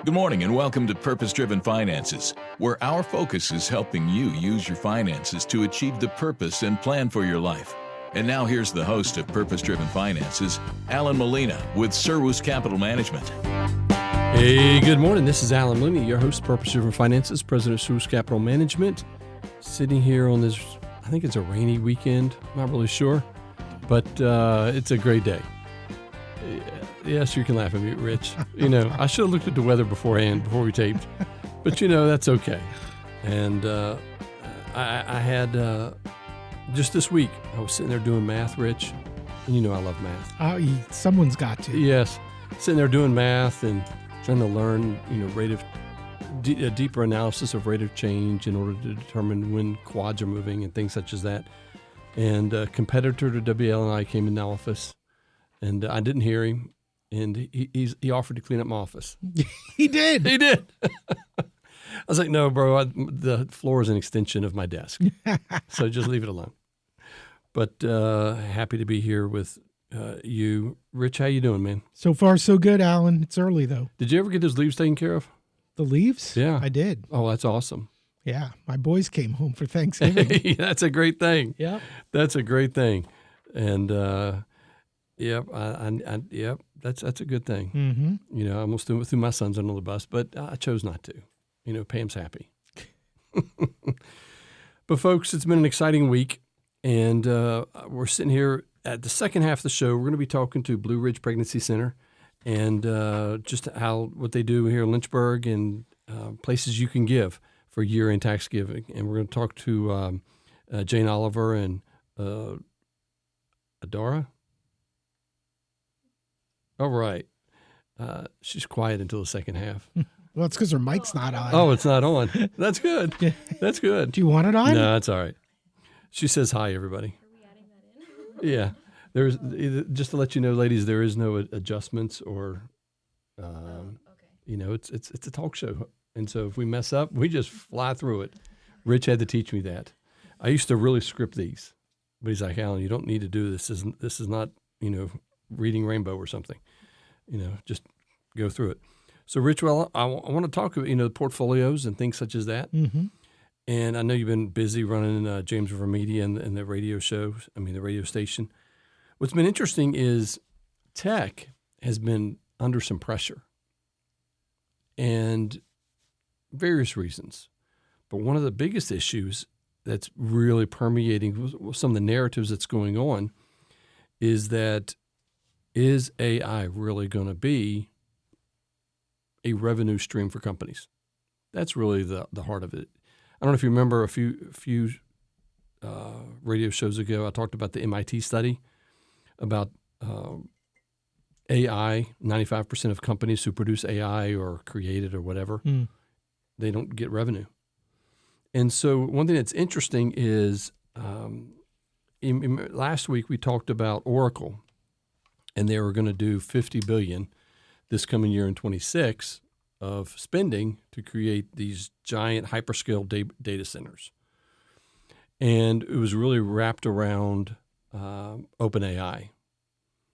Good morning and welcome to Purpose Driven Finances, where our focus is helping you use your finances to achieve the purpose and plan for your life. And now here's the host of Purpose Driven Finances, Allan Molina with Serwus Capital Management. Hey, good morning. This is Allan Molina, your host of Purpose Driven Finances, president of Serwus Capital Management. Sitting here on this, I think it's a rainy weekend, not really sure, but it's a great day. Yes, you can laugh at me, Rich. You know, I should have looked at the weather beforehand, before we taped, but you know, that's okay. And I had, just this week, I was sitting there doing math, Rich, and you know I love math. Someone's got to. Yes, sitting there doing math and trying to learn, you know, a deeper analysis of rate of change in order to determine when quads are moving and things such as that. And a competitor to WL&I came in the office, and I didn't hear him. And he offered to clean up my office. He did. He did. I was like, no, bro, the floor is an extension of my desk. So just leave it alone. But happy to be here with you. Rich, how you doing, man? So far, so good, Allan. It's early, though. Did you ever get those leaves taken care of? The leaves? Yeah. I did. Oh, that's awesome. Yeah. My boys came home for Thanksgiving. That's a great thing. Yep. That's a great thing. And, yep, yep, that's a good thing. Mm-hmm. You know, I almost threw my sons under the bus, but I chose not to. You know, Pam's happy. But folks, it's been an exciting week, and we're sitting here at the second half of the show. We're going to be talking to Blue Ridge Pregnancy Center and just what they do here in Lynchburg and places you can give for year-end tax giving. And we're going to talk to Jane Oliver and Adara. All right. She's quiet until the second half. Well, it's because her mic's not on. Oh, it's not on. That's good. That's good. Do you want it on? No, that's all right. She says hi, everybody. Are we adding that in? Yeah. There's just to let you know, ladies, there is no adjustments or, Okay. you know, it's a talk show. And so if we mess up, we just fly through it. Rich had to teach me that. I used to really script these, but he's like, Allan, you don't need to do this. This is not, you know, reading Rainbow or something, you know, just go through it. So, Rich, well, I want to talk about, you know, portfolios and things such as that. Mm-hmm. And I know you've been busy running James River Media and the radio shows, the radio station. What's been interesting is tech has been under some pressure and various reasons. But one of the biggest issues that's really permeating some of the narratives that's going on is that is AI really going to be a revenue stream for companies? That's really the heart of it. I don't know if you remember a few radio shows ago, I talked about the MIT study about AI. 95% of companies who produce AI or create it or whatever, they don't get revenue. And so one thing that's interesting is last week we talked about Oracle, and they were going to do $50 billion this coming year in 26 of spending to create these giant hyperscale data centers. And it was really wrapped around OpenAI.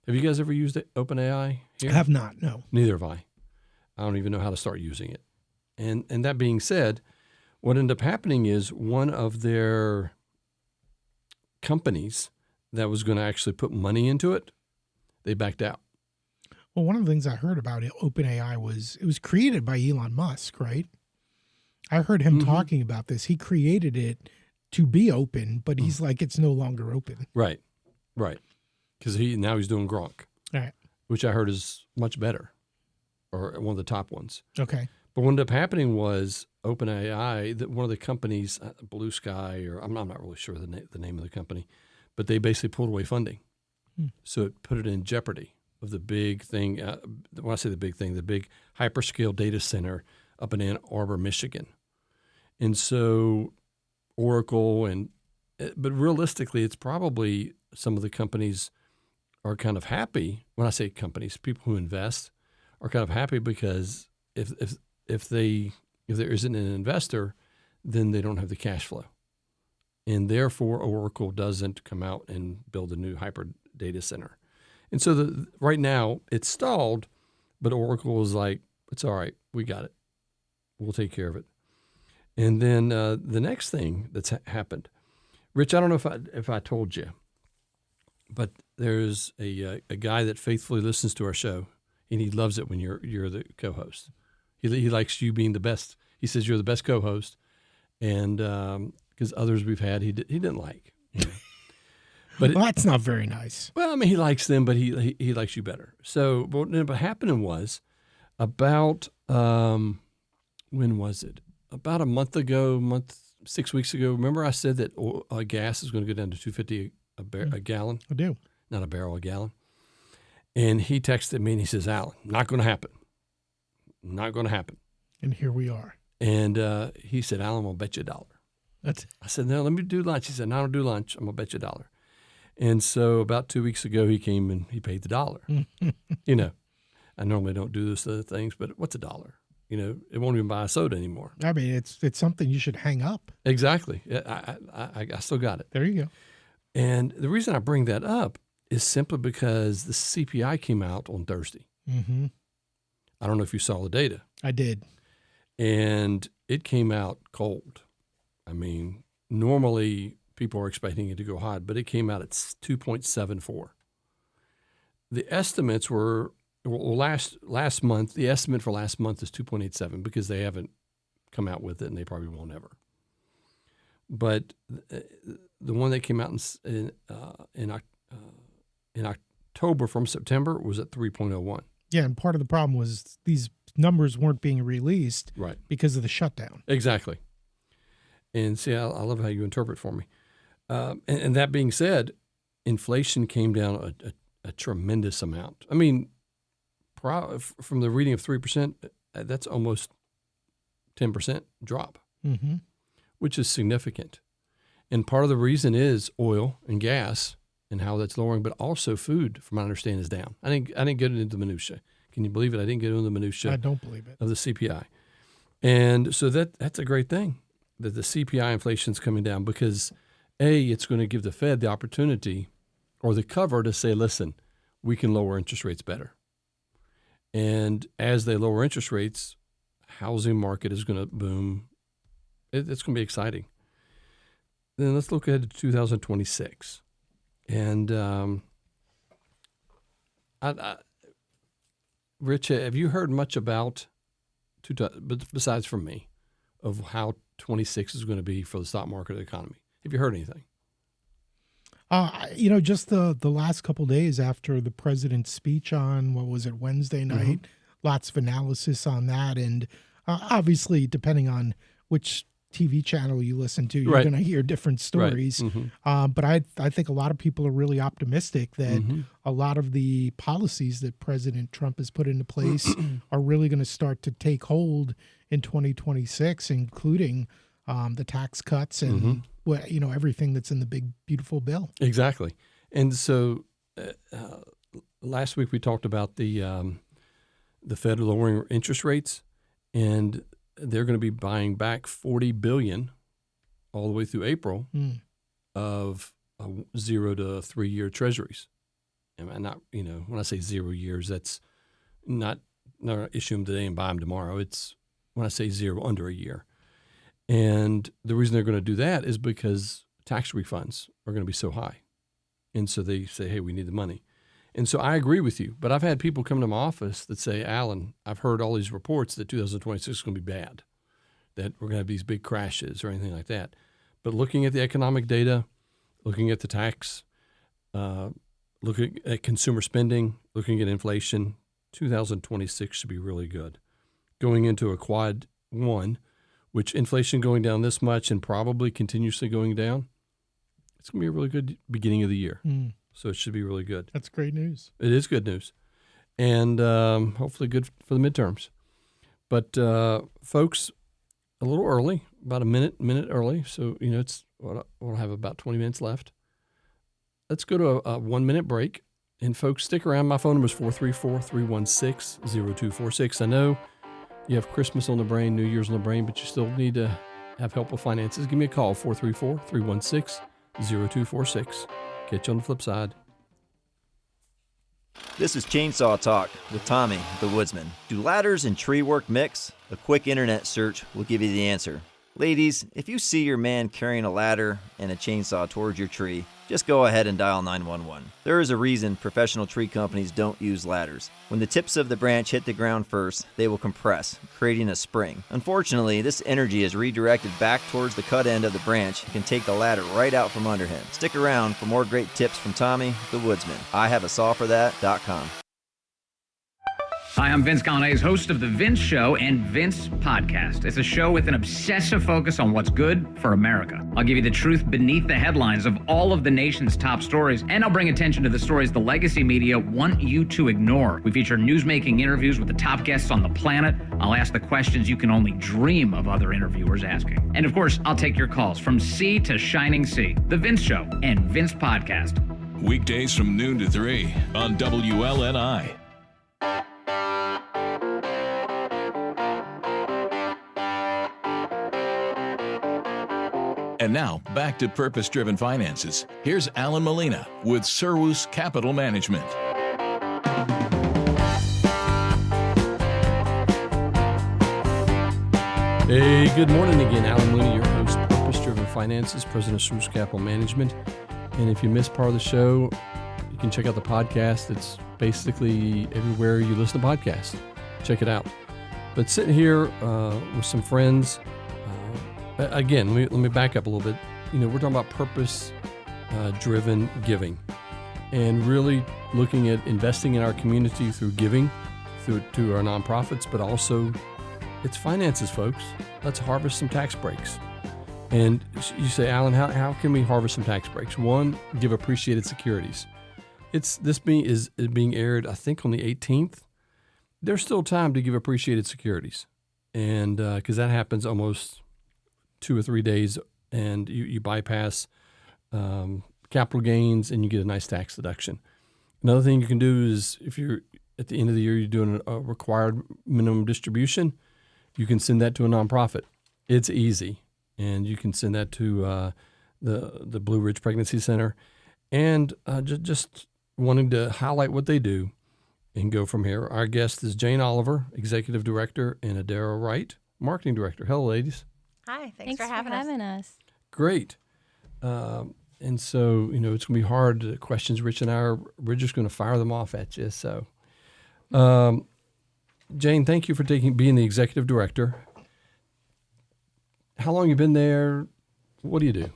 Have you guys ever used OpenAI here? I have not, no. Neither have I. I don't even know how to start using it. And that being said, what ended up happening is one of their companies that was going to actually put money into it, they backed out. Well, one of the things I heard about OpenAI was it was created by Elon Musk, right? I heard him talking about this. He created it to be open, but he's like, it's no longer open. Right. Because now he's doing Gronk, Right. which I heard is much better, or one of the top ones. Okay. But what ended up happening was OpenAI, that one of the companies, Blue Sky, or I'm not really sure the name of the company, but they basically pulled away funding. So it put it in jeopardy of the big thing. When I say the big thing, the big hyperscale data center up in Ann Arbor, Michigan. And so Oracle but realistically, it's probably some of the companies are kind of happy. When I say companies, people who invest are kind of happy because if there isn't an investor, then they don't have the cash flow. And therefore, Oracle doesn't come out and build a new hyper data center. And so right now it's stalled, but Oracle is like, It's all right. We got it. We'll take care of it. And then the next thing that's happened, Rich, I don't know if I told you, but there's a guy that faithfully listens to our show, and he loves it when you're the co-host. He likes you being the best. He says you're the best co-host, and because others we've had he didn't like. You know. But well, that's not very nice. Well, I mean, he likes them, but he likes you better. So what ended up happening was about when was it? About a month ago, 6 weeks ago. Remember I said that gas is going to go down to $2.50 a gallon? I do. Not a barrel, a gallon. And he texted me and he says, Allan, not going to happen. Not going to happen. And here we are. And he said, Allan, I'll bet you $1. I said, no, let me do lunch. He said, no, I don't do lunch. I'm going to bet you $1. And so about 2 weeks ago, he came and he paid the $1. You know, I normally don't do those other things, but what's $1? You know, it won't even buy a soda anymore. I mean, it's something you should hang up. Exactly. I still got it. There you go. And the reason I bring that up is simply because the CPI came out on Thursday. Mm-hmm. I don't know if you saw the data. I did. And it came out cold. I mean, normally people are expecting it to go high, but it came out at 2.74. The estimates were, well, last month, the estimate for last month is 2.87 because they haven't come out with it and they probably won't ever. But the one that came out in October from September was at 3.01. Yeah, and part of the problem was these numbers weren't being released Right. because of the shutdown. Exactly. And see, I love how you interpret for me. And that being said, inflation came down a tremendous amount. I mean, from the reading of 3%, that's almost 10% drop, Mm-hmm. which is significant. And part of the reason is oil and gas and how that's lowering, but also food, from what I understand, is down. I didn't get into the minutia. Can you believe it? I didn't get into the minutia. I don't believe it. Of the CPI. And so that's a great thing that the CPI inflation is coming down because, A, it's going to give the Fed the opportunity or the cover to say, listen, we can lower interest rates better. And as they lower interest rates, housing market is going to boom. It's going to be exciting. Then let's look ahead to 2026. And Rich, have you heard much about, besides from me, of how 26 is going to be for the stock market or the economy? Have you heard anything? Just the last couple of days after the president's speech on, what was it, Wednesday night, lots of analysis on that. And obviously, depending on which TV channel you listen to, you're going to hear different stories. Right. Mm-hmm. But I think a lot of people are really optimistic that a lot of the policies that President Trump has put into place are really going to start to take hold in 2026, including the tax cuts and everything that's in the big, beautiful bill. Exactly. And so last week we talked about the Fed lowering interest rates, and they're going to be buying back $40 billion all the way through April of 0 to 3 year treasuries. And not, when I say 0 years, that's not issue them today and buy them tomorrow. It's when I say 0, under a year. And the reason they're going to do that is because tax refunds are going to be so high. And so they say, hey, we need the money. And so I agree with you. But I've had people come to my office that say, Allan, I've heard all these reports that 2026 is going to be bad, that we're going to have these big crashes or anything like that. But looking at the economic data, looking at the tax, looking at consumer spending, looking at inflation, 2026 should be really good. Going into a quad one, which inflation going down this much and probably continuously going down, it's going to be a really good beginning of the year. So it should be really good. That's great news. It is good news. And hopefully good for the midterms. But folks, a little early, about a minute early. So, we'll have about 20 minutes left. Let's go to a 1 minute break. And folks, stick around. My phone number is 434-316-0246. I know you have Christmas on the brain, New Year's on the brain, but you still need to have help with finances. Give me a call, 434-316-0246. Catch you on the flip side. This is Chainsaw Talk with Tommy, the Woodsman. Do ladders and tree work mix? A quick internet search will give you the answer. Ladies, if you see your man carrying a ladder and a chainsaw towards your tree, just go ahead and dial 911. There is a reason professional tree companies don't use ladders. When the tips of the branch hit the ground first, they will compress, creating a spring. Unfortunately, this energy is redirected back towards the cut end of the branch and can take the ladder right out from under him. Stick around for more great tips from Tommy, the Woodsman. IHaveASawForThat.com. Hi, I'm Vince Colonnese, host of The Vince Show and Vince Podcast. It's a show with an obsessive focus on what's good for America. I'll give you the truth beneath the headlines of all of the nation's top stories, and I'll bring attention to the stories the legacy media want you to ignore. We feature newsmaking interviews with the top guests on the planet. I'll ask the questions you can only dream of other interviewers asking. And of course, I'll take your calls from sea to shining sea. The Vince Show and Vince Podcast. Weekdays from noon to 3 on WLNI. And now, back to Purpose-Driven Finances. Here's Allan Molina with Serwus Capital Management. Hey, good morning again. Allan Molina, your host, Purpose-Driven Finances, president of Serwus Capital Management. And if you missed part of the show, you can check out the podcast. It's basically everywhere you listen to podcasts. Check it out. But sitting here with some friends, again, let me back up a little bit. We're talking about purpose-driven giving and really looking at investing in our community through giving, to our nonprofits, but also it's finances, folks. Let's harvest some tax breaks. And you say, Allan, how can we harvest some tax breaks? One, give appreciated securities. Is being aired, I think, on the 18th. There's still time to give appreciated securities, and because that happens almost 2 or 3 days, and you bypass capital gains and you get a nice tax deduction. Another thing you can do is if you're at the end of the year, you're doing a required minimum distribution, you can send that to a nonprofit. It's easy, and you can send that to the Blue Ridge Pregnancy Center, and just wanting to highlight what they do and go from here. Our guest is Jane Oliver, Executive Director, and Adara Wright, Marketing Director. Hello, ladies. Hi, thanks for having us. Great. And so, it's going to be hard. The questions Rich and I we're just going to fire them off at you. So, Jane, thank you for being the Executive Director. How long have you been there? What do you do?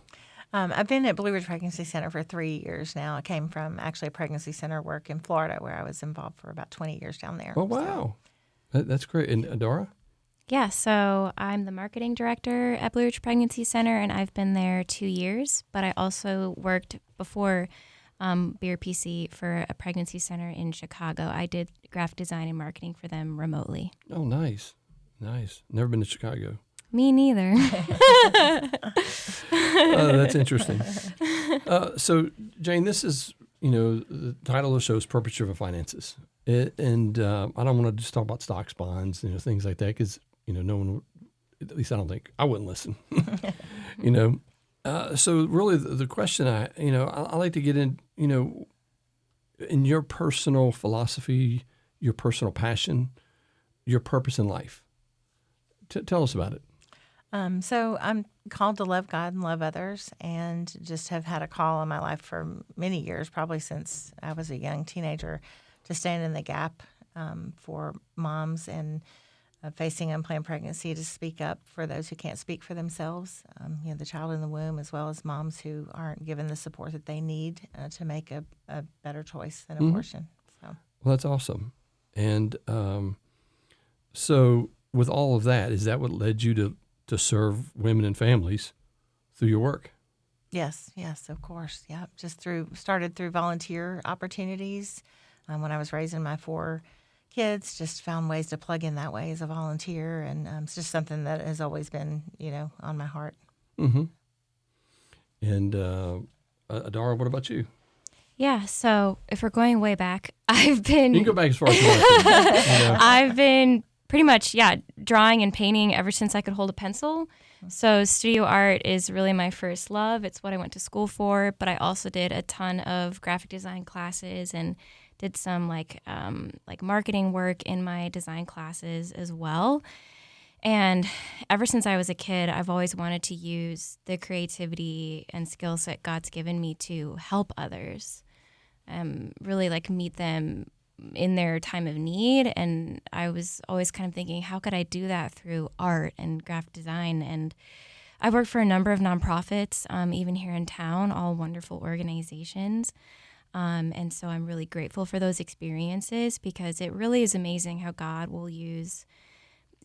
I've been at Blue Ridge Pregnancy Center for 3 years now. I came from actually a pregnancy center work in Florida where I was involved for about 20 years down there. Oh, wow. So. That's great. And Adara? Yeah, so I'm the marketing director at Blue Ridge Pregnancy Center, and I've been there 2 years, but I also worked before BRPC for a pregnancy center in Chicago. I did graphic design and marketing for them remotely. Oh, nice. Never been to Chicago. Me neither. That's interesting. So, Jane, this is, the title of the show is Purpose-Driven Finances. And I don't want to just talk about stocks, bonds, things like that, because, no one, at least I don't think, I wouldn't listen. So really the question I like to get in, in your personal philosophy, your personal passion, your purpose in life. Tell us about it. So I'm called to love God and love others, and just have had a call in my life for many years, probably since I was a young teenager, to stand in the gap for moms and facing unplanned pregnancy, to speak up for those who can't speak for themselves, the child in the womb, as well as moms who aren't given the support that they need to make a better choice than abortion. So. Well, that's awesome. And so with all of that, is that what led you to serve women and families through your work? Yes, of course. Yeah, started through volunteer opportunities. When I was raising my 4 kids, just found ways to plug in that way as a volunteer, and it's just something that has always been, on my heart. Mm-hmm. And Adara, what about you? Yeah, so if we're going way back, I've been... You can go back as far as you want. I've been pretty much, drawing and painting ever since I could hold a pencil. So studio art is really my first love. It's what I went to school for, but I also did a ton of graphic design classes and did some like marketing work in my design classes as well. And ever since I was a kid, I've always wanted to use the creativity and skill set God's given me to help others, really like meet them in their time of need. And I was always kind of thinking, how could I do that through art and graphic design? And I worked for a number of nonprofits, even here in town, all wonderful organizations. And so I'm really grateful for those experiences, because it really is amazing how God will use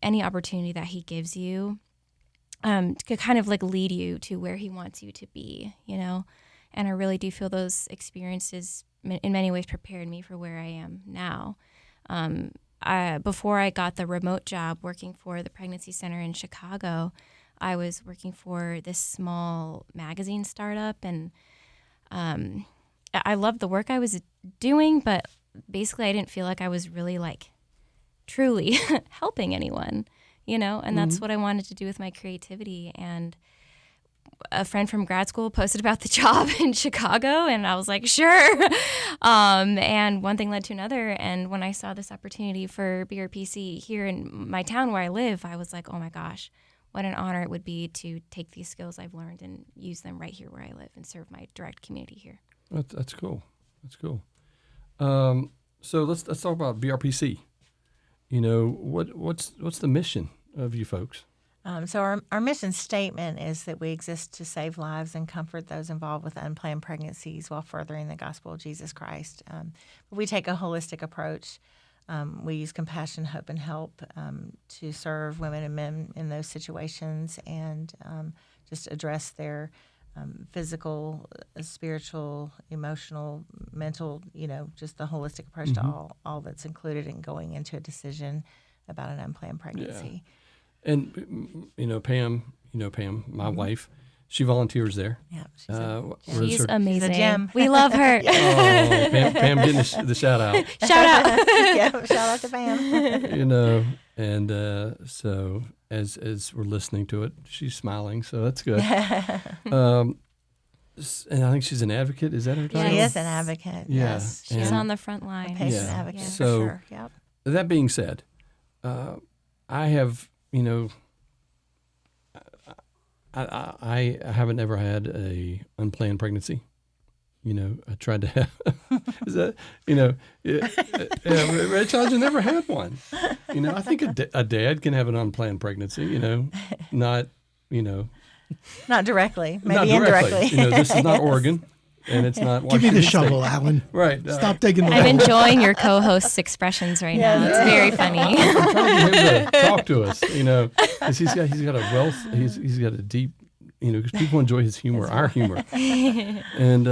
any opportunity that he gives you to kind of like lead you to where he wants you to be, you know? And I really do feel those experiences in many ways prepared me for where I am now. Before I got the remote job working for the pregnancy center in Chicago, I was working for this small magazine startup, and I loved the work I was doing, but basically I didn't feel like I was really like truly helping anyone, you know, and that's what I wanted to do with my creativity. And a friend from grad school posted about the job in Chicago, and I was like, sure. And one thing led to another. And when I saw this opportunity for BRPC here in my town where I live, I was like, oh my gosh, what an honor it would be to take these skills I've learned and use them right here where I live and serve my direct community here. That's cool. That's cool. So let's talk about BRPC. You know, what's the mission of you folks? So our mission statement is that we exist to save lives and comfort those involved with unplanned pregnancies while furthering the gospel of Jesus Christ. We take a holistic approach. We use compassion, hope, and help to serve women and men in those situations, and just address their physical, spiritual, emotional, mental, you know, just the holistic approach to all that's included in going into a decision about an unplanned pregnancy. Yeah. And, Pam, my wife, she volunteers there. Yeah, she's amazing. She's a gem. We love her. Oh, Pam getting the shout out. Shout out. Yeah, shout out to Pam. And so as we're listening to it, she's smiling, so that's good. And I think she's an advocate. Is that her title? She is an advocate. Yeah. Yes, She's on the front line. a patient Yeah. advocate. So- for sure. Yep. That being said, I have, I haven't ever had a unplanned pregnancy. I tried to have. Is that Red Charger never had one. I think a dad can have an unplanned pregnancy. Not Not directly, not maybe directly. indirectly. This is not Oregon, and it's not. Give me the Washington shovel, State. Allan. Right. Stop taking the I'm level. enjoying your co-host's expressions right now. It's very funny. I'm trying to get him to talk to us. 'Cause he's got a wealth. He's got a deep. Because people enjoy his humor, our humor, and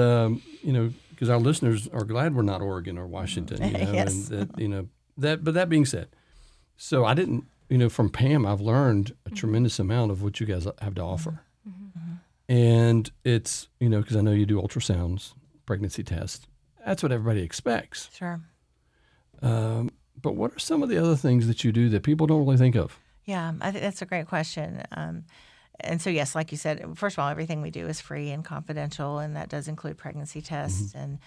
because our listeners are glad we're not Oregon or Washington. Yes. And that. But that being said, so I didn't. From Pam, I've learned a tremendous amount of what you guys have to offer, and it's because I know you do ultrasounds, pregnancy tests. That's what everybody expects. Sure. But what are some of the other things that you do that people don't really think of? Yeah, I think that's a great question. And so, yes, like you said, first of all, everything we do is free and confidential, and that does include pregnancy tests and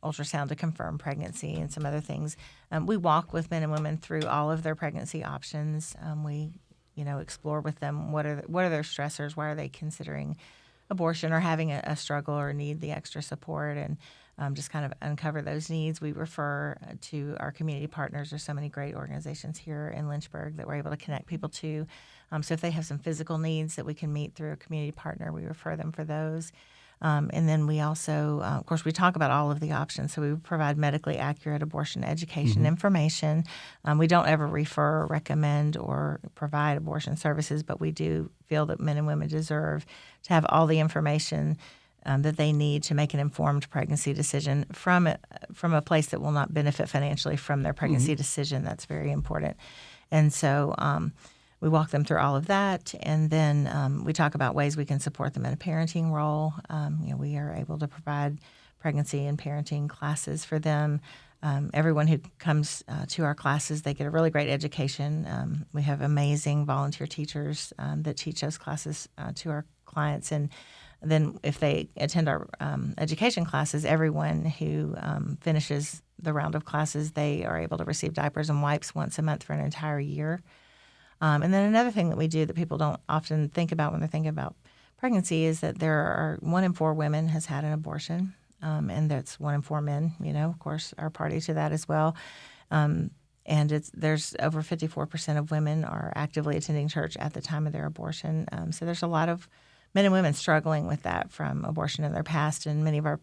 ultrasound to confirm pregnancy and some other things. We walk with men and women through all of their pregnancy options. We, explore with them what are their stressors, why are they considering abortion or having a struggle or need the extra support, and just kind of uncover those needs. We refer to our community partners. There's so many great organizations here in Lynchburg that we're able to connect people to. So if they have some physical needs that we can meet through a community partner, we refer them for those. And then we also, of course, we talk about all of the options. So we provide medically accurate abortion education information. We don't ever refer, recommend, or provide abortion services, but we do feel that men and women deserve to have all the information that they need to make an informed pregnancy decision from a place that will not benefit financially from their pregnancy decision. That's very important. And so we walk them through all of that, and then we talk about ways we can support them in a parenting role. We are able to provide pregnancy and parenting classes for them. Everyone who comes to our classes, they get a really great education. We have amazing volunteer teachers that teach those classes to our clients, and then if they attend our education classes, everyone who finishes the round of classes, they are able to receive diapers and wipes once a month for an entire year. And then another thing that we do that people don't often think about when they're thinking about pregnancy is that there are 1 in 4 women has had an abortion, and that's 1 in 4 men, of course, are party to that as well. And there's over 54% of women are actively attending church at the time of their abortion. So there's a lot of men and women struggling with that from abortion in their past, and many of our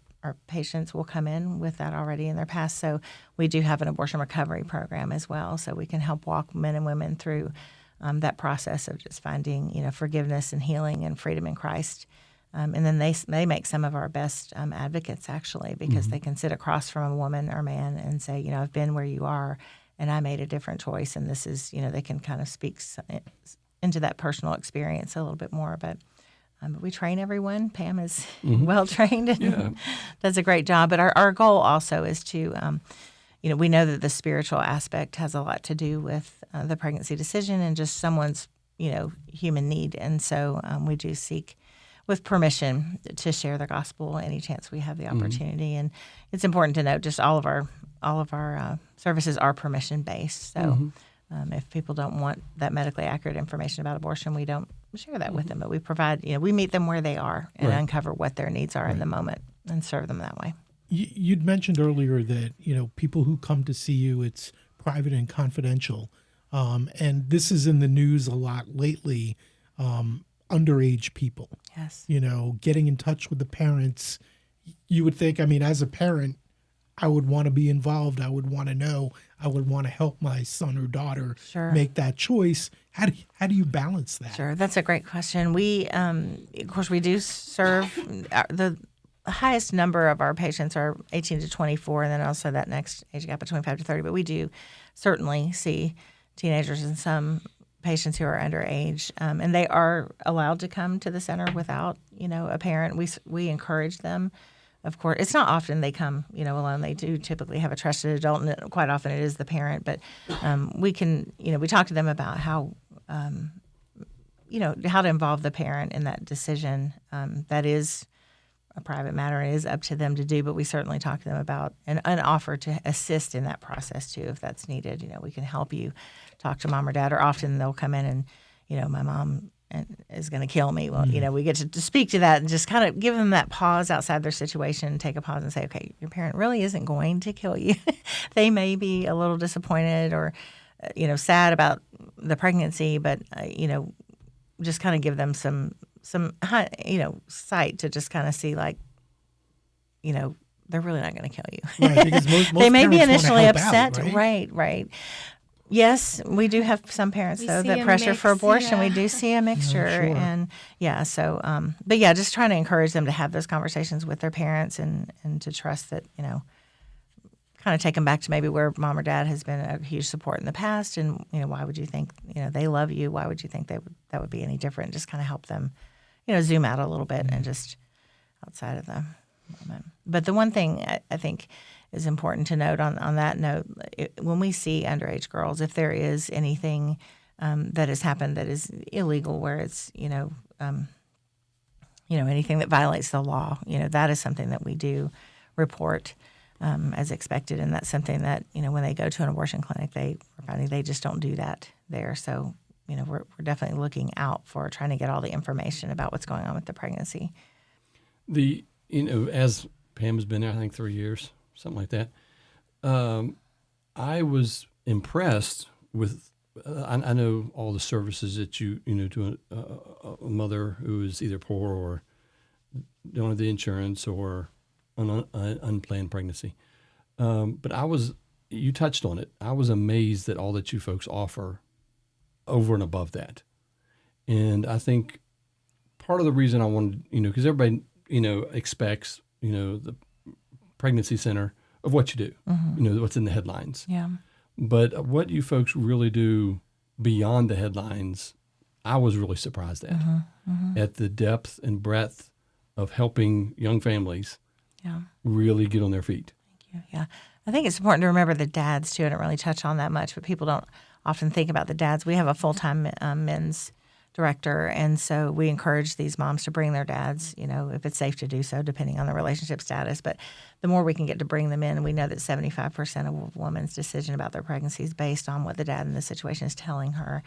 patients will come in with that already in their past. So we do have an abortion recovery program as well, so we can help walk men and women through that process of just finding, forgiveness and healing and freedom in Christ. And then they make some of our best advocates, actually, because they can sit across from a woman or man and say, I've been where you are, and I made a different choice. And this is, they can kind of speak into that personal experience a little bit more. But we train everyone. Pam is well trained and does a great job. But our goal also is to, we know that the spiritual aspect has a lot to do with the pregnancy decision and just someone's, human need. And so we do seek, with permission, to share the gospel any chance we have the opportunity. And it's important to note, just all of our services are permission based. So if people don't want that medically accurate information about abortion, we don't share that with them. But we provide, we meet them where they are and uncover what their needs are in the moment and serve them that way. You'd mentioned earlier that, people who come to see you, it's private and confidential. And this is in the news a lot lately, underage people. Yes. Getting in touch with the parents. You would think, as a parent, I would want to be involved. I would want to know. I would want to help my son or daughter make that choice. How do you balance that? Sure. That's a great question. We, of course, we do serve the highest number of our patients are 18 to 24, and then also that next age gap of 25 to 30. But we do certainly see teenagers and some patients who are underage, and they are allowed to come to the center without, a parent. We encourage them. Of course, it's not often they come, alone. They do typically have a trusted adult, and quite often it is the parent. But we can, we talk to them about how, how to involve the parent in that decision. That is a private matter. It is up to them to do, but we certainly talk to them about and offer to assist in that process too, if that's needed. We can help you talk to mom or dad, or often they'll come in and, my mom is going to kill me. Well, we get to speak to that and just kind of give them that pause outside their situation, take a pause and say, okay, your parent really isn't going to kill you. They may be a little disappointed or, sad about the pregnancy, but, just kind of give them some sight to just kind of see, like, they're really not going to kill you. Right, because most they may be initially upset. Right. Yes, we do have some parents, though, that pressure for abortion. We do see a mixture. And, but, just trying to encourage them to have those conversations with their parents and to trust that, kind of take them back to maybe where mom or dad has been a huge support in the past. And, why would you think, they love you? Why would you think that would be any different? Just kind of help them, zoom out a little bit and just outside of the moment. But the one thing I think is important to note on that note, when we see underage girls, if there is anything that has happened that is illegal, where it's anything that violates the law, that is something that we do report as expected, and that's something that when they go to an abortion clinic, they just don't do that there. So we're definitely looking out for trying to get all the information about what's going on with the pregnancy. As Pam has been there, I think 3 years. Something like that. I was impressed with. I know all the services that you to a mother who is either poor or don't have the insurance or an unplanned pregnancy. But you touched on it. I was amazed at all that you folks offer over and above that. And I think part of the reason I wanted, because everybody, expects, the pregnancy center of what you do, what's in the headlines. Yeah. But what you folks really do beyond the headlines, I was really surprised at the depth and breadth of helping young families really get on their feet. Thank you. Yeah. I think it's important to remember the dads too. I don't really touch on that much, but people don't often think about the dads. We have a full-time men's director. And so we encourage these moms to bring their dads, if it's safe to do so, depending on the relationship status. But the more we can get to bring them in, we know that 75% of a woman's decision about their pregnancy is based on what the dad in the situation is telling her.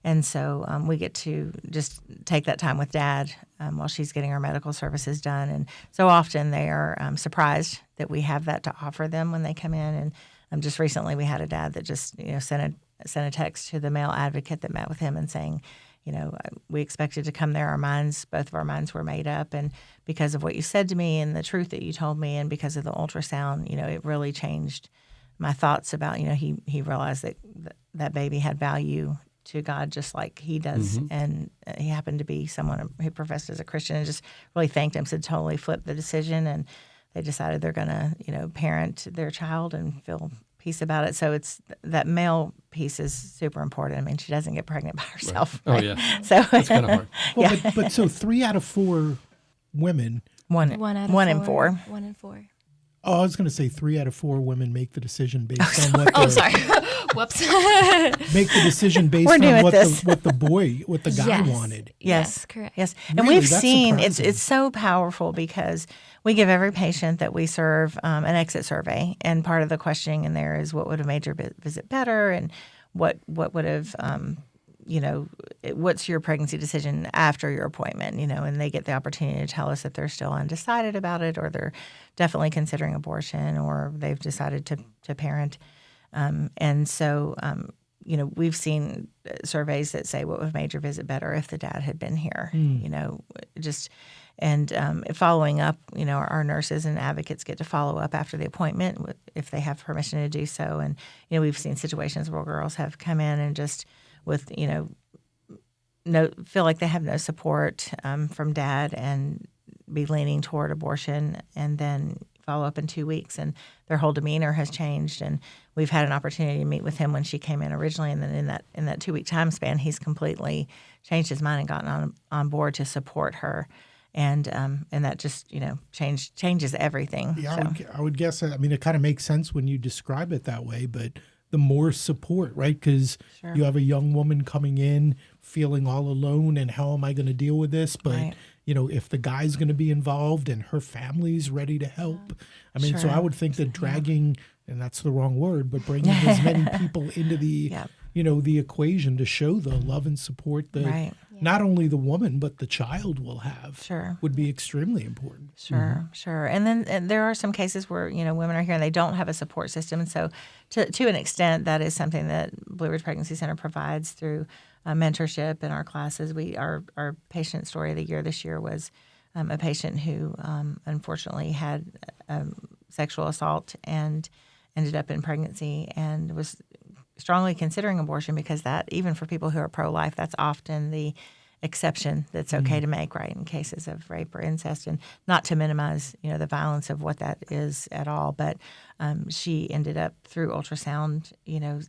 And so we get to just take that time with dad while she's getting her medical services done. And so often they are surprised that we have that to offer them when they come in. And just recently we had a dad that just sent a text to the male advocate that met with him and saying, we expected to come there. Both of our minds were made up. And because of what you said to me and the truth that you told me and because of the ultrasound, it really changed my thoughts about, he realized that baby had value to God just like he does. And he happened to be someone who professed as a Christian and just really thanked him, said totally flipped the decision. And they decided they're going to, parent their child and feel peace about it. So it's that male piece is super important. I mean, she doesn't get pregnant by herself. Right. Right? Oh, yeah. So that's kind of hard. Well, but so 3 out of 4 women. One in four. 1 in 4. Oh, I was going to say 3 out of 4 women make the decision based on what. Sorry. Whoops. Make the decision based on what the guy wanted. Yes, correct. Yes, and Really, we've that's seen surprising. it's so powerful because we give every patient that we serve an exit survey, and part of the questioning in there is what would have made your visit better, and what would have what's your pregnancy decision after your appointment, and they get the opportunity to tell us if they're still undecided about it or they're definitely considering abortion or they've decided to parent. And so, we've seen surveys that say what would have made your visit better if the dad had been here, following up, our nurses and advocates get to follow up after the appointment if they have permission to do so. And, we've seen situations where girls have come in and just with, feel like they have no support from dad and be leaning toward abortion and then follow up in 2 weeks and their whole demeanor has changed. And we've had an opportunity to meet with him when she came in originally. And then in that 2 week time span, he's completely changed his mind and gotten on board to support her. And that just, changes everything. Yeah, So. I would guess. I mean, it kind of makes sense when you describe it that way, but the more support, right? Because Sure. you have a young woman coming in feeling all alone and how am I going to deal with this? But, Right. If the guy's going to be involved and her family's ready to help. I mean, so Sure. I would think that dragging, and that's the wrong word, but bringing as many people into the, Yep. the equation to show the love and support that Right. not only the woman, but the child will have Sure. would be extremely important. Sure. And then there are some cases where, women are here and they don't have a support system. And so to an extent, that is something that Blue Ridge Pregnancy Center provides through mentorship in our classes. Our patient story of the year this year was a patient who unfortunately had sexual assault and ended up in pregnancy and was strongly considering abortion because that, even for people who are pro-life, that's often the exception that's okay to make, right, in cases of rape or incest, and not to minimize, the violence of what that is at all. But she ended up through ultrasound,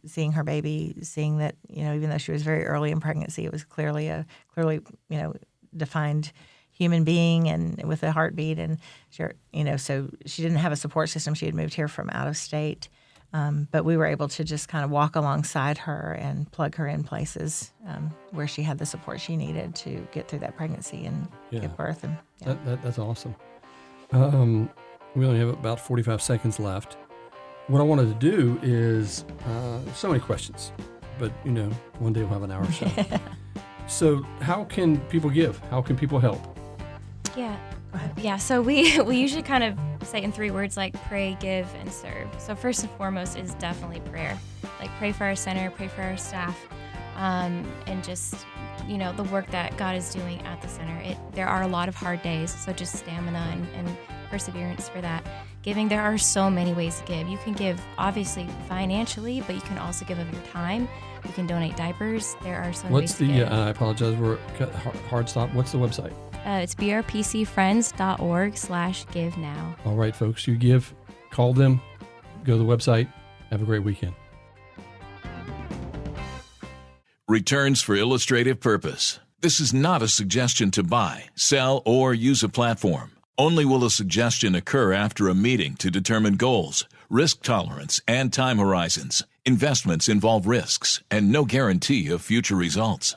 seeing her baby, seeing that, even though she was very early in pregnancy, it was clearly defined human being and with a heartbeat. And she, so she didn't have a support system. She had moved here from out of state. But we were able to just kind of walk alongside her and plug her in places where she had the support she needed to get through that pregnancy and give birth. And That's awesome. We only have about 45 seconds left. What I wanted to do is so many questions, but one day we'll have an hour show. So how can people give? How can people help? Yeah. Yeah, so we usually kind of say in 3 words like pray, give, and serve. So first and foremost is definitely prayer. Like pray for our center, pray for our staff, and just, the work that God is doing at the center. There are a lot of hard days, so just stamina and perseverance for that. Giving, there are so many ways to give. You can give, obviously, financially, but you can also give of your time. You can donate diapers. There are so many ways to give. I apologize, we're hard stop. What's the website? It's brpcfriends.org/give now. All right, folks, you give, call them, go to the website. Have a great weekend. Returns for illustrative purpose. This is not a suggestion to buy, sell, or use a platform. Only will a suggestion occur after a meeting to determine goals, risk tolerance, and time horizons. Investments involve risks and no guarantee of future results.